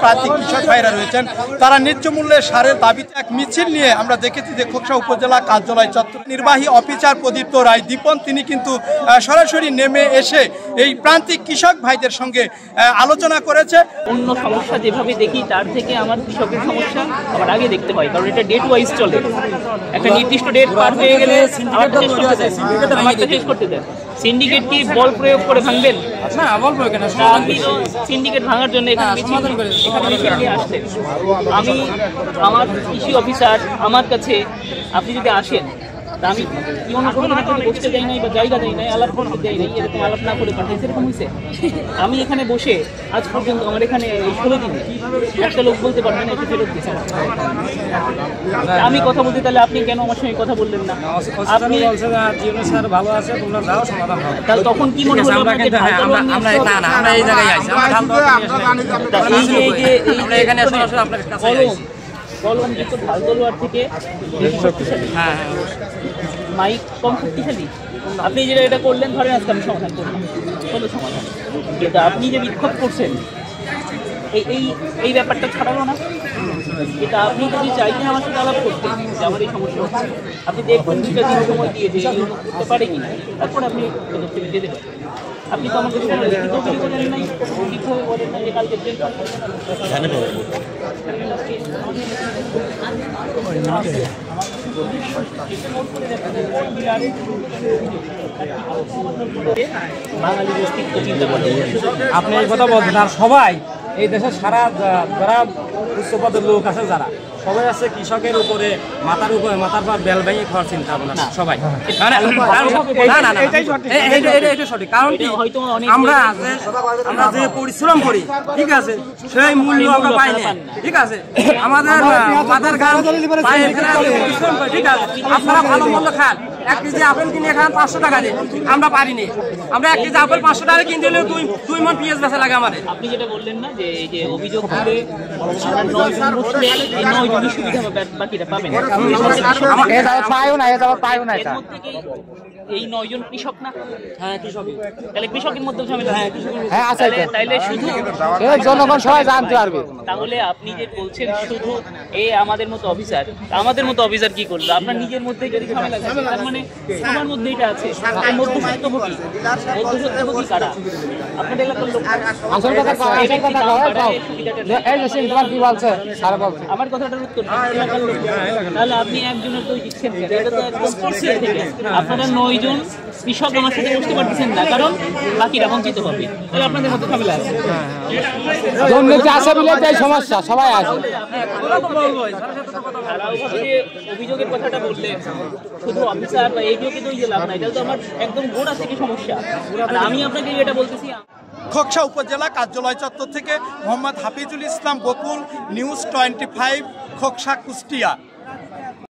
প্রান্তিক কৃষক ভাইরা রয়েছেন, তারা ন্যায্য মূল্যে সারের দাবিতে এক মিছিল নিয়ে আমরা দেখেছি যে খোকসা উপজেলা কার্যালয় চত্বর নির্বাহী অফিসার প্রদীপ্ত রায় দীপন তিনি কিন্তু সরাসরি নেমে এসে এই প্রান্তিক কৃষক ভাইদের সঙ্গে আলোচনা করেছে। অন্য সমস্যা যেভাবে দেখি তার থেকে আমার কৃষকের সমস্যা আবার আগে দেখতে পাই, কারণ এটা ডেট ওয়াইজ চলে। একটা নির্দিষ্ট ডেট পার হয়ে গেলে আমারটা শেষ করতে দেয়। সিন্ডিকেট কি বল প্রয়োগ করে ভাঙবেন? না, বল প্রয়োগ না। আপনি তো সিন্ডিকেট ভাঙার জন্য এখানে আসতেন। আমি আমার কৃষি অফিসার আমার কাছে আপনি যদি আসেন, তা আমি কি অন্য কোনো বসতে যাই নাই বা জায়গা দেয় নাই, আলাপ করতে যাই নাই, এরকম আলাপ না করে পাঠাই সেরকম হয়েছে। আমি এখানে বসে আজ পর্যন্ত আমার এখানে এই 16 দিনে একটা লোক বলতে পারবেন না এটা ফেরত দিচ্ছে। আমি কথা বলতে তাহলে আপনি কেন আমার সঙ্গে কথা বললেন না? আপনি স্যার ভালো আছে, তোমরা যাও সমাধান হবে। তাহলে তখন কি মনে হলো আমরা এই জায়গায় আইছি, আমরা এখানে সরাসরি আপনার কাছে আইছি। কলম যুক্ত ঢাল তলোয়ার থেকে শক্তিশালী, মাইক কম শক্তিশালী। আপনি যেটা এটা করলেন, ধরেন আজকে আমি সমাধান করলাম, কোনো সমাধান, কিন্তু আপনি যে বিক্ষোভ করছেন এই ব্যাপারটা ছাড়ালো না। এটা আপনি যদি চাইতেন আমার সাথে আলাপ করতেন যে আমার এই সমস্যা হচ্ছে, আপনি দেখুন 2টা দিন সময় দিয়ে যে করতে পারে কিনা, তারপরে আপনি পদক্ষেপ যেতে পারেন। আপনি তো আমাকে বলেন নাই, লিখিতভাবে বলেন নাই যে কালকে ট্রেন আপনি এই কথা বলছেন। আর সবাই এই দেশের সারা যারা উচ্চপদের লোক আছে, যারা সবাই আছে কৃষকের উপরে মাথার পর বেল ভেঙে খাওয়ার চিন্তা ভাবনা সবাই। সঠিক, কারণ কি আমরা যে পরিশ্রম করি, ঠিক আছে, সেই মূল্য আমরা পাই না, ঠিক আছে। আমাদের মাথার ঘাম পরিশ্রম করি, ঠিক আছে। আপনারা ভালো মূল্য খান, 1 কেজি আপেল কিনে খান 500 টাকা দিয়ে, আমরা পারিনি। আমরা 1 কেজি আপেল 500 টাকা কিনতে হলে 2 মণ পেঁয়াজ বেচা লাগে আমাদের। আপনি যেটা বললেন না যে এই যে অভিযোগ করে 9 জন বসলে এই 9 জনই সুবিধা বাকিরা পাবেন না। এই 9 জন কৃষক না? হ্যাঁ, কৃষক। তাহলে কৃষকের মধ্যে ঝামেলা। হ্যাঁ, আছে। তাইলে শুধু জনগণ সবাই জানতে পারবে। তাহলে আপনি যে বলছেন শুধু এই আমাদের মতো অফিসার কি করলো? আপনার নিজের মধ্যে যদি ঝামেলা থাকে, তার মানে সবার মধ্যে এটা আছে। মধ্যস্বত্বভোগী কারা? আপনাদের এলাকার লোক। আমার কথাটার উত্তর এলাকার লোক। তাহলে আপনি একজনের তো দিচ্ছেন, এটা তো একদম থেকে আপনারা 9 জন কৃষক আমার সাথে বসতে পারতেছেন না, কারণ বাকিরা বঞ্চিত হবে। তাহলে আপনাদের মধ্যে ঝামেলা আছে। সমস্যা সবাই আছে। অভিযোগের কথাটা বললে শুধু অফিসার বা এইগুলোকে তো লাভ নাই, তাহলে তো আমার একদম গোড়া থেকে সমস্যা। আমি আপনাকে এটা বলতেছি। খোকসা উপজেলা কার্যালয় চত্বর থেকে মোহাম্মদ হাফিজুল ইসলাম বকুল, নিউজ 25, খোকসা, কুষ্টিয়া।